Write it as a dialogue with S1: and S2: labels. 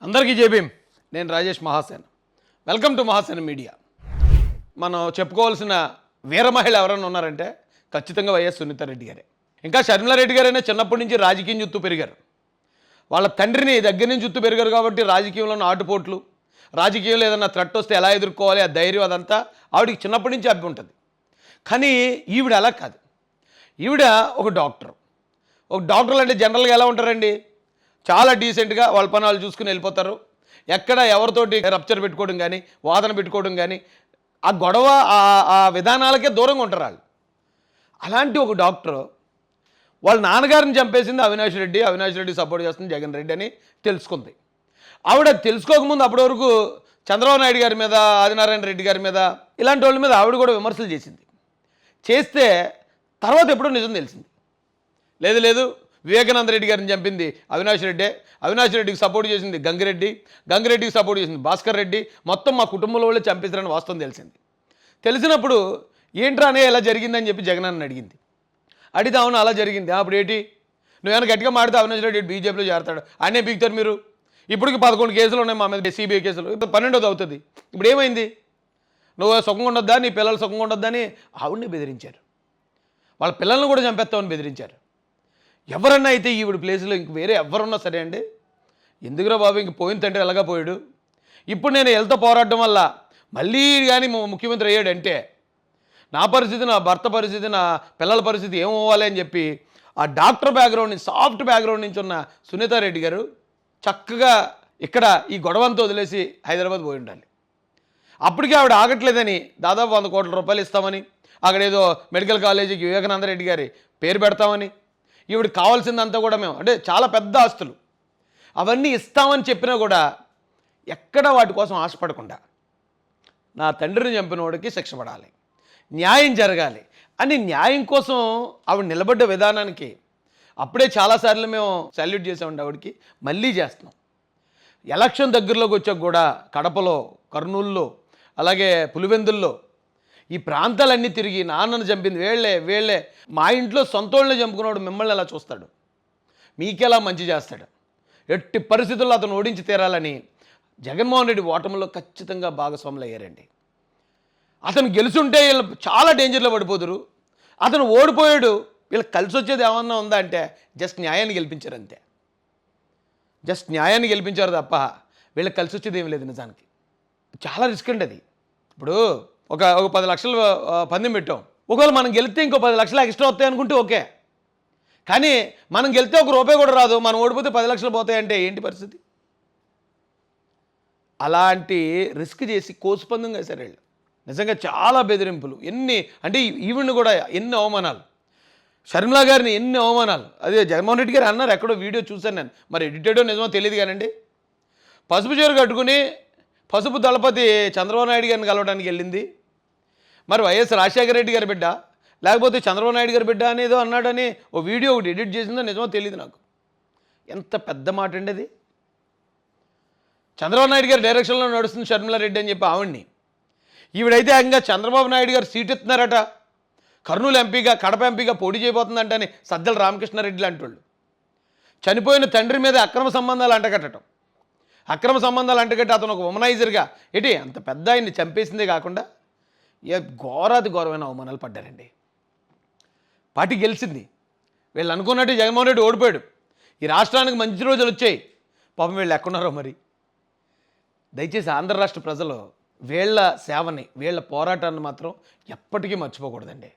S1: అందరికీ జేబీం. నేను Rajesh Mahasen. Welcome to Mahasen media. మనం చెప్పుకోవాల్సిన వీర మహిళ ఎవరైనా ఉన్నారంటే ఖచ్చితంగా వైఎస్ సునీతారెడ్డి గారే. ఇంకా షర్మిలారెడ్డి గారైనా చిన్నప్పటి నుంచి రాజకీయం చుట్టూ పెరిగారు. వాళ్ళ తండ్రిని దగ్గర నుంచి చుట్టూ పెరిగారు కాబట్టి రాజకీయంలో ఆటుపోట్లు, రాజకీయంలో ఏదైనా థ్రెట్ వస్తే ఎలా ఎదుర్కోవాలి ఆ ధైర్యం అదంతా ఆవిడికి చిన్నప్పటి నుంచి అబ్బి ఉంటుంది. కానీ ఈవిడ అలా కాదు. ఈవిడ ఒక డాక్టర్. ఒక డాక్టర్లు అంటే జనరల్గా ఎలా ఉంటారండి, చాలా డీసెంట్గా వాళ్ళ పని వాళ్ళు చూసుకుని వెళ్ళిపోతారు. ఎక్కడ ఎవరితోటి రప్చర్ పెట్టుకోవడం కానీ, వాదన పెట్టుకోవడం కానీ, ఆ గొడవ ఆ విధానాలకే దూరంగా ఉంటారు వాళ్ళు. అలాంటి ఒక డాక్టర్ వాళ్ళ నాన్నగారిని చంపేసింది అవినాష్ రెడ్డి సపోర్ట్ చేస్తుంది జగన్ రెడ్డి అని తెలుసుకుంది. ఆవిడ తెలుసుకోకముందు అప్పటి వరకు చంద్రబాబు నాయుడు గారి మీద, ఆదినారాయణ రెడ్డి గారి మీద, ఇలాంటి వాళ్ళ మీద ఆవిడ కూడా విమర్శలు చేసింది. చేస్తే తర్వాత ఎప్పుడో నిజం తెలిసింది. లేదు వివేకానంద రెడ్డి గారిని చంపింది అవినాష్ రెడ్డికి సపోర్ట్ చేసింది గంగిరెడ్డికి సపోర్ట్ చేసింది భాస్కర్ రెడ్డి, మొత్తం మా కుటుంబంలో వాళ్ళే చంపేశారని వాస్తవం తెలిసింది. తెలిసినప్పుడు ఏంట్రా అనే ఎలా జరిగిందని చెప్పి జగన్ అన్న అడిగింది. అడిగితే అవును అలా జరిగింది. అప్పుడు ఏంటి, నువ్వేమైనా గట్టిగా మాడితే అవినాష్ రెడ్డి బీజేపీలో చేరతాడు, ఆయనే బీగుతారు మీరు. ఇప్పటికి 11 కేసులు ఉన్నాయి మా మీద, సిబిఐ కేసులు. ఇప్పుడు 12వ అవుతుంది. ఇప్పుడు ఏమైంది, నువ్వు సుఖంగా ఉండొద్దా, నీ పిల్లలు సుఖంగా ఉండొద్దా అని ఆవిడని బెదిరించారు. వాళ్ళ పిల్లల్ని కూడా చంపేస్తామని బెదిరించారు. ఎవరన్నా అయితే ఈవిడ ప్లేస్లో ఇంక వేరే ఎవరున్నా సరే అండి, ఎందుకురా బాబు ఇంక పోయిన తండ్రి ఎలాగా పోయాడు, ఇప్పుడు నేను హెల్త్ పోరాటం వల్ల మళ్ళీ కానీ ముఖ్యమంత్రి అయ్యాడంటే నా పరిస్థితి, నా భర్త పరిస్థితి, నా పిల్లల పరిస్థితి ఏమవ్వాలి అని చెప్పి ఆ డాక్టర్ బ్యాక్గ్రౌండ్ నుంచి, సాఫ్ట్ బ్యాక్గ్రౌండ్ నుంచి ఉన్న సునీతారెడ్డి గారు చక్కగా ఇక్కడ ఈ గొడవంతా వదిలేసి హైదరాబాద్ పోయి ఉండాలి. అప్పటికే ఆవిడ ఆగట్లేదని దాదాపు 100 కోట్ల రూపాయలు ఇస్తామని, అక్కడేదో మెడికల్ కాలేజీకి వివేకానంద రెడ్డి గారి పేరు పెడతామని, ఈవిడికి కావాల్సిందంతా కూడా మేము అంటే చాలా పెద్ద ఆస్తులు అవన్నీ ఇస్తామని చెప్పినా కూడా ఎక్కడ వాటి కోసం ఆశపడకుండా నా తండ్రిని చంపిన వాడికి శిక్ష పడాలి, న్యాయం జరగాలి అని న్యాయం కోసం ఆవిడ నిలబడ్డ విధానానికి అప్పుడే చాలాసార్లు మేము సాల్యూట్ చేసామండి. ఆవిడకి మళ్ళీ చేస్తున్నాం. ఎలక్షన్ దగ్గరలోకి వచ్చాక కూడా కడపలో, కర్నూలులో, అలాగే పులివెందుల్లో ఈ ప్రాంతాలన్నీ తిరిగి నాన్నను చంపింది వీళ్ళే, మా ఇంట్లో సొంతోళ్ళని చంపుకున్నాడు, మిమ్మల్ని ఎలా చూస్తాడు, మీకెలా మంచి చేస్తాడు, ఎట్టి పరిస్థితుల్లో అతను ఓడించి తీరాలని జగన్మోహన్ రెడ్డి ఓటమిలో ఖచ్చితంగా భాగస్వాములు అయ్యారండి. అతను గెలుచుంటే వీళ్ళు చాలా డేంజర్లో పడిపోదురు. అతను ఓడిపోయాడు, వీళ్ళకి కలిసి వచ్చేది ఏమన్నా ఉందా అంటే జస్ట్ న్యాయాన్ని గెలిపించారు అంతే. జస్ట్ న్యాయాన్ని గెలిపించారు తప్ప వీళ్ళకి కలిసి వచ్చేది ఏమి లేదు. నిజానికి చాలా రిస్క్ అండి అది. ఇప్పుడు ఒక 10 లక్షలు పందెం పెట్టాం, ఒకవేళ మనం గెలిస్తే ఇంకో 10 లక్షలు ఎక్స్ట్రా వస్తాయి అనుకుంటే ఓకే. కానీ మనం గెలిస్తే ₹1 కూడా రాదు, మనం ఓడిపోతే 10 లక్షలు పోతాయంటే ఏంటి పరిస్థితి? అలాంటి రిస్క్ చేసి కోసుపందం వేశారు వీళ్ళు. నిజంగా చాలా బెదిరింపులు, ఎన్ని అంటే ఈవిడ్ని కూడా ఎన్ని అవమానాలు, షర్మిలా గారిని ఎన్ని అవమానాలు. అదే జగన్మోహన్ రెడ్డి గారు అన్నారు, ఎక్కడో వీడియో చూశాను నేను, మరి ఎడిటెడో నిజమో తెలియదు కానండి. పసుపు చీర కట్టుకుని పసుపు దళపతి చంద్రబాబు నాయుడు గారిని కలవడానికి వెళ్ళింది. మరి వైఎస్ రాజశేఖర రెడ్డి గారి బిడ్డ లేకపోతే చంద్రబాబు నాయుడు గారి బిడ్డ అనేదో అన్నాడని ఓ వీడియో ఒకటి ఎడిట్ చేసిందో నిజమో తెలియదు నాకు. ఎంత పెద్ద మాట అండి అది. చంద్రబాబు నాయుడు గారి డైరెక్షన్లో నడుస్తుంది షర్మిలారెడ్డి అని చెప్పి ఆవిడ్ని, ఈవిడైతే ఏకంగా చంద్రబాబు నాయుడు గారు సీట్ ఇస్తున్నారట, కర్నూలు ఎంపీగా, కడప ఎంపీగా పోటీ చేయబోతుందంటని సజ్జల రామకృష్ణారెడ్డి లాంటి వాళ్ళు చనిపోయిన తండ్రి మీద అక్రమ సంబంధాలు అంటగట్టడం, అతను ఒక ఉమనైజర్గా ఏంటి అంత పెద్ద ఆయన్ని చంపేసిందే కాకుండా ఘోరాది ఘోరమైన అవమానాలు పడ్డారండి. పార్టీ గెలిచింది, వీళ్ళు అనుకున్నట్టు జగన్మోహన్ రెడ్డి ఓడిపోయాడు, ఈ రాష్ట్రానికి మంచి రోజులు వచ్చాయి. పాపం వీళ్ళు ఎక్కడున్నారో మరి. దయచేసి ఆంధ్ర రాష్ట్ర ప్రజలు వీళ్ళ సేవని, వీళ్ళ పోరాటాన్ని మాత్రం ఎప్పటికీ మర్చిపోకూడదండి.